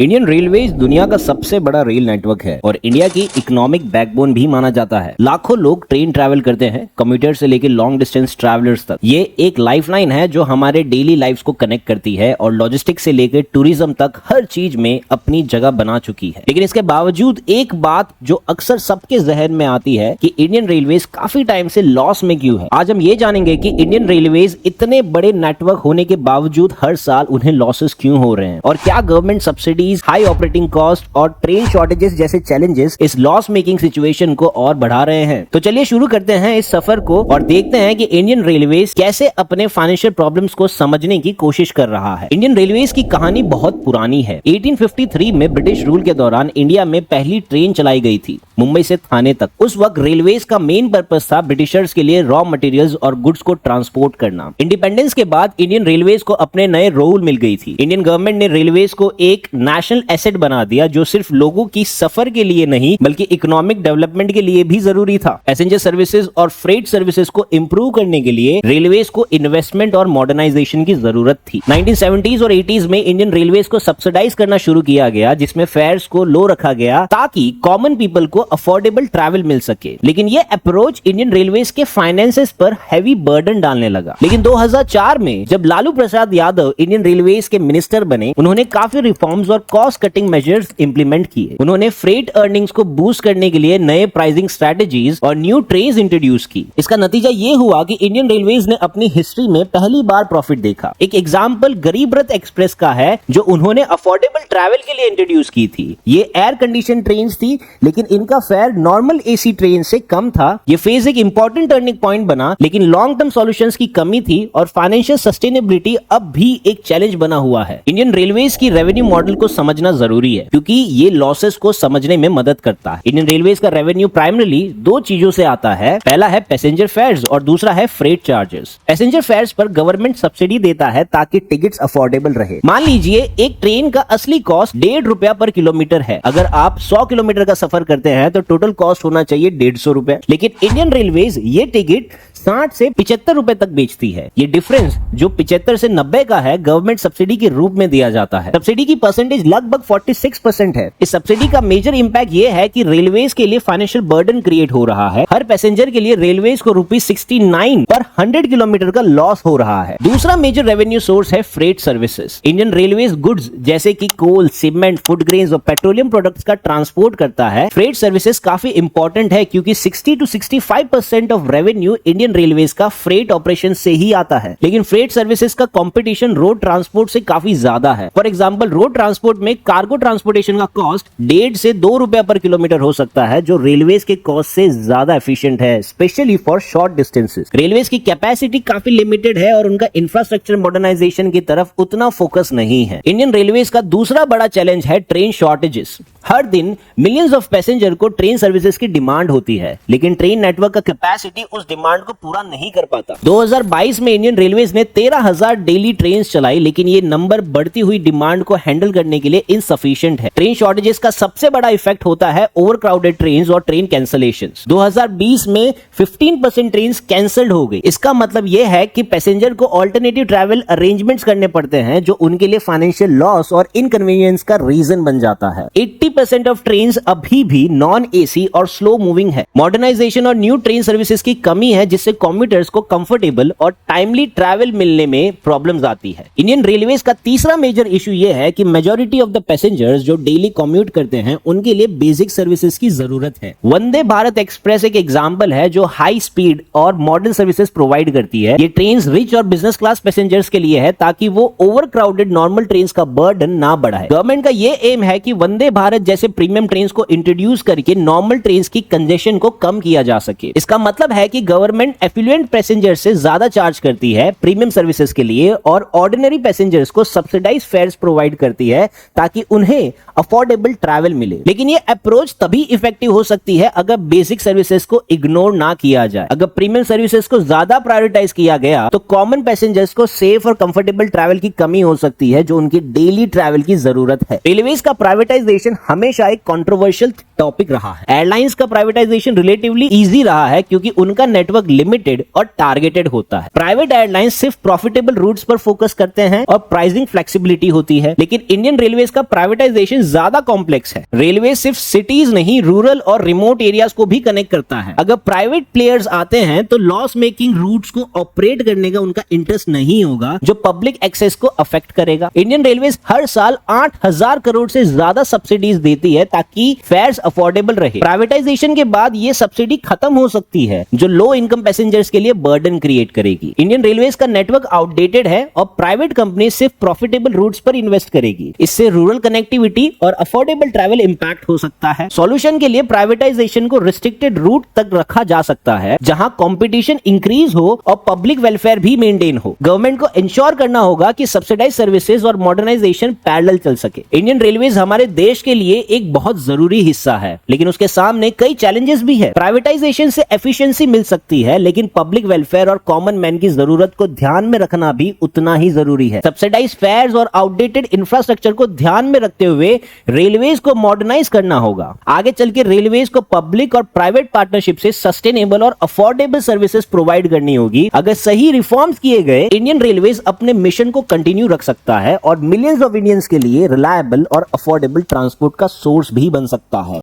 Indian railways दुनिया का सबसे बड़ा रेल नेटवर्क है और इंडिया की इकोनॉमिक बैकबोन भी माना जाता है। लाखों लोग ट्रेन ट्रैवल करते हैं, कम्यूटर से लेकर लॉन्ग डिस्टेंस ट्रैवलर्स तक। ये एक लाइफलाइन है जो हमारे डेली लाइफ्स को कनेक्ट करती है और लॉजिस्टिक्स से लेकर टूरिज्म तक हर चीज में अपनी जगह बना चुकी है। लेकिन इसके बावजूद एक बात जो अक्सर सबके जहन में आती है कि इंडियन रेलवेज काफी टाइम से लॉस में क्यों है। आज हम ये जानेंगे कि इंडियन रेलवेज इतने बड़े नेटवर्क होने के बावजूद हर साल उन्हें लॉसेस क्यों हो रहे हैं और क्या government subsidy, high operating cost और ट्रेन शॉर्टेजेस जैसे चैलेंजेस इस लॉस मेकिंग सिचुएशन को और बढ़ा रहे हैं। तो चलिए शुरू करते हैं इस सफर को और देखते हैं कि इंडियन रेलवेज कैसे अपने फाइनेंशियल प्रॉब्लम्स को समझने की कोशिश कर रहा है। इंडियन रेलवेज की कहानी बहुत पुरानी है। 1853 में ब्रिटिश रूल के दौरान इंडिया में पहली ट्रेन चलाई गई थी, मुंबई से थाने तक। उस वक्त रेलवेज का मेन पर्पस था ब्रिटिशर्स के लिए रॉ मटेरियल्स और गुड्स को ट्रांसपोर्ट करना। इंडिपेंडेंस के बाद इंडियन रेलवेज को अपने नए रोल मिल गई थी। इंडियन गवर्नमेंट ने रेलवेज को एक नेशनल एसेट बना दिया जो सिर्फ लोगों की सफर के लिए नहीं बल्कि इकोनॉमिक डेवलपमेंट के लिए भी जरूरी था। पैसेंजर सर्विसेज और फ्रेट सर्विसेज को इंप्रूव करने के लिए रेलवेज को इन्वेस्टमेंट और मॉडर्नाइजेशन की जरूरत थी। 1970s और 80s में इंडियन रेलवेज को सब्सिडाइज करना शुरू किया गया, जिसमें फेयर्स को लो रखा गया ताकि कॉमन पीपल को अफोर्डेबल ट्रैवल मिल सके। लेकिन यह अप्रोच इंडियन रेलवेज के फाइनेंसेस पर हैवी बर्डन डालने लगा। लेकिन 2004 में जब लालू प्रसाद यादव इंडियन रेलवेज के मिनिस्टर बने, उन्होंने काफी रिफॉर्म्स और कॉस्ट कटिंग मेजर्स इंप्लीमेंट किए। उन्होंने फ्रेट अर्निंग्स को बूस्ट करने के लिए नए प्राइसिंग स्ट्रेटजीज और न्यू ट्रेन्स इंट्रोड्यूस की। इसका नतीजा ये हुआ कि इंडियन रेलवेज ने अपनी हिस्ट्री में पहली बार प्रॉफिट देखा। एक एग्जांपल गरीब रथ एक्सप्रेस का है जो उन्होंने अफोर्डेबल ट्रैवल के लिए इंट्रोड्यूस की थी। ये एयर कंडीशन ट्रेन्स थी लेकिन इनका फेयर नॉर्मल एसी ट्रेन से कम था। ये फेज एक इंपॉर्टेंट टर्निंग पॉइंट बना, लेकिन लॉन्ग टर्म सॉल्यूशंस की कमी थी और फाइनेंशियल सस्टेनेबिलिटी अब भी एक चैलेंज बना हुआ है। इंडियन रेलवेज की रेवेन्यू मॉडल को समझना जरूरी है क्योंकि ये लॉसेस को समझने में मदद करता है। इंडियन रेलवेज का रेवेन्यू प्राइमरीली दो चीजों से आता है। पहला है पैसेंजर फेयर्स और दूसरा है फ्रेट चार्जेस। पैसेंजर फेयर्स पर गवर्नमेंट सब्सिडी देता है ताकि टिकट्स अफोर्डेबल रहे। मान लीजिए एक ट्रेन का असली कॉस्ट 1.5 रुपया पर किलोमीटर है। अगर आप 100 किलोमीटर का सफर करते हैं तो टोटल कॉस्ट होना चाहिए 150 रुपए। लेकिन इंडियन रेलवेज ये टिकट 60 से 75 रुपए तक बेचती है। ये डिफरेंस जो 75 से 90 का है गवर्नमेंट सब्सिडी के रूप में दिया जाता है। सब्सिडी की परसेंटेज लगभग 46% है। इस सब्सिडी का मेजर इंपैक्ट ये है कि रेलवेज के लिए फाइनेंशियल बर्डन क्रिएट हो रहा है। हर पैसेंजर के लिए रेलवेज को ₹69 पर 100 किलोमीटर का लॉस हो रहा है। दूसरा मेजर रेवेन्यू सोर्स है freight services. Indian railways goods जैसे कि कोल, सीमेंट, फूड ग्रेन्स और पेट्रोलियम प्रोडक्ट्स का ट्रांसपोर्ट करता है। फ्रेट सर्विसेज काफी इंपॉर्टेंट है क्योंकि 60 to 65% of revenue Indian railways का फ्रेट ऑपरेशन से ही आता है। लेकिन फ्रेट सर्विसेज का कंपटीशन रोड ट्रांसपोर्ट से काफी ज्यादा है। फॉर एग्जांपल रोड ट्रांसपोर्ट में कार्गो ट्रांसपोर्टेशन का कॉस्ट 1.5 से 2 रुपया पर किलोमीटर हो सकता है, जो रेलवेज के कॉस्ट से ज्यादा एफिशिएंट है, specially for short distances. Railways की कैपेसिटी काफी लिमिटेड है और उनका इंफ्रास्ट्रक्चर मॉडर्नाइजेशन की तरफ उतना फोकस नहीं है। इंडियन रेलवेज का दूसरा बड़ा चैलेंज है ट्रेन शॉर्टेजेस। हर दिन मिलियंस ऑफ पैसेंजर को ट्रेन सर्विसेज की डिमांड होती है, लेकिन ट्रेन नेटवर्क का कैपेसिटी उस डिमांड को पूरा नहीं कर पाता। 2022 में इंडियन रेलवेज ने 13,000 डेली ट्रेन चलाई, लेकिन ये नंबर बढ़ती हुई डिमांड को हैंडल करने के लिए इनसफिशिएंट है। ट्रेन शॉर्टेजेस का सबसे बड़ा इफेक्ट होता है ओवरक्राउडेड ट्रेन्स और ट्रेन कैंसलेशंस। 2020 में 15% ट्रेन कैंसल्ड हो गई। इसका मतलब यह है कि पैसेंजर को ऑल्टरनेटिव ट्रैवल अरेंजमेंट्स करने पड़ते हैं, जो उनके लिए फाइनेंशियल लॉस और इनकन्वीनियंस का रीजन बन जाता है। 80% ऑफ ट्रेन्स अभी भी नॉन एसी और स्लो मूविंग है। मॉडर्नाइजेशन और न्यू ट्रेन सर्विसेज की कमी है, जिससे कम्यूटर्स को कंफर्टेबल और टाइमली ट्रैवल मिलने में प्रॉब्लम्स आती है। इंडियन रेलवेज का तीसरा मेजर इशू यह है कि मेजॉरिटी ऑफ द पैसेंजर्स जो डेली कम्यूट करते हैं उनके लिए बेसिक सर्विसेज की जरूरत है। वंदे भारत एक्सप्रेस एक एग्जांपल है जो हाई स्पीड और मॉडर्न सर्विसेज प्रोवाइड करती है। ये ट्रेन्स रिच और बिजनेस क्लास पैसेंजर्स के लिए है ताकि वो ओवरक्राउडेड नॉर्मल ट्रेन्स का बर्डन ना बढ़ाए। गवर्नमेंट का ये एम है कि वंदे भारत जैसे प्रीमियम ट्रेन्स को इंट्रोड्यूस करके नॉर्मल ट्रेन्स की कंजेशन को कम किया जा सके। इसका मतलब है कि गवर्नमेंट एफिलुएंट पैसेंजर से ज्यादा चार्ज करती है प्रीमियम सर्विसेज के लिए और ऑर्डिनरी पैसेंजर्स को सब्सिडाइज फेयर्स प्रोवाइड करती है ताकि उन्हें अफोर्डेबल ट्रैवल मिले। लेकिन ये अप्रोच तभी इफेक्टिव हो सकती है अगर बेसिक सर्विसेज को इग्नोर ना किया जाए। अगर प्रीमियम सर्विसेज को ज्यादा प्रायोरिटाइज किया गया तो कॉमन पैसेंजर्स को सेफ और कंफर्टेबल ट्रैवल की कमी हो सकती है, जो उनकी डेली ट्रैवल की जरूरत है। रेलवेज का प्राइवेटाइजेशन हमेशा एक कंट्रोवर्शियल टॉपिक रहा है। एयरलाइंस का प्राइवेटाइजेशन रिलेटिवली इजी रहा है क्योंकि उनका नेटवर्क लिमिटेड और टारगेटेड होता है। प्राइवेट एयरलाइंस सिर्फ प्रॉफिटेबल रूट्स पर फोकस करते हैं और प्राइसिंग फ्लेक्सिबिलिटी होती है, लेकिन इंडियन रेलवेज का प्राइवेटाइजेशन ज्यादा कॉम्प्लेक्स है। रेलवे सिर्फ सिटीज नहीं, रूरल और रिमोट एरियाज को भी कनेक्ट करता है। अगर प्राइवेट प्लेयर्स आते हैं तो लॉस मेकिंग रूट्स को ऑपरेट करने का उनका इंटरेस्ट नहीं होगा, जो पब्लिक एक्सेस को अफेक्ट करेगा। इंडियन रेलवेज हर साल 8,000 करोड़ से ज्यादा सब्सिडीज देती है ताकि फेयर्स अफोर्डेबल रहे। प्राइवेटाइजेशन के बाद ये सब्सिडी खत्म हो सकती है, जो लो इनकम पैसेंजर्स के लिए बर्डन क्रिएट करेगी। इंडियन रेलवेज का नेटवर्क आउटडेटेड है और प्राइवेट कंपनी सिर्फ प्रॉफिटेबल रूट्स पर इन्वेस्ट करेगी। इससे रूरल कनेक्टिविटी और अफोर्डेबल ट्रैवल इंपैक्ट हो सकता है। सॉल्यूशन के लिए प्राइवेटाइजेशन को रिस्ट्रिक्टेड रूट तक रखा जा सकता है, जहां कंपटीशन इंक्रीज हो और पब्लिक वेलफेयर भी मेंटेन हो। गवर्नमेंट को इंश्योर करना होगा कि सब्सिडाइज सर्विसेज और मॉडर्नाइजेशन पैरेलल चल सके। इंडियन रेलवेज हमारे देश के लिए एक बहुत जरूरी हिस्सा है, लेकिन उसके सामने कई चैलेंजेस भी है। प्राइवेटाइजेशन से एफिशिएंसी मिल सकती है, लेकिन पब्लिक वेलफेयर और कॉमन मैन की जरूरत को ध्यान में रखना भी उतना ही जरूरी है। सब्सिडाइज फेयर्स और आउटडेटेड इंफ्रास्ट्रक्चर को ध्यान में रखते हुए रेलवेज को मॉडर्नाइज करना होगा। आगे चल के रेलवेज को पब्लिक और प्राइवेट पार्टनरशिप से सस्टेनेबल और अफोर्डेबल सर्विसेज प्रोवाइड करनी होगी। अगर सही रिफॉर्म्स किए गए, इंडियन रेलवेज अपने मिशन को कंटिन्यू रख सकता है और मिलियंस ऑफ इंडियंस के लिए रिलायबल और अफोर्डेबल ट्रांसपोर्ट का सोर्स भी बन सकता है।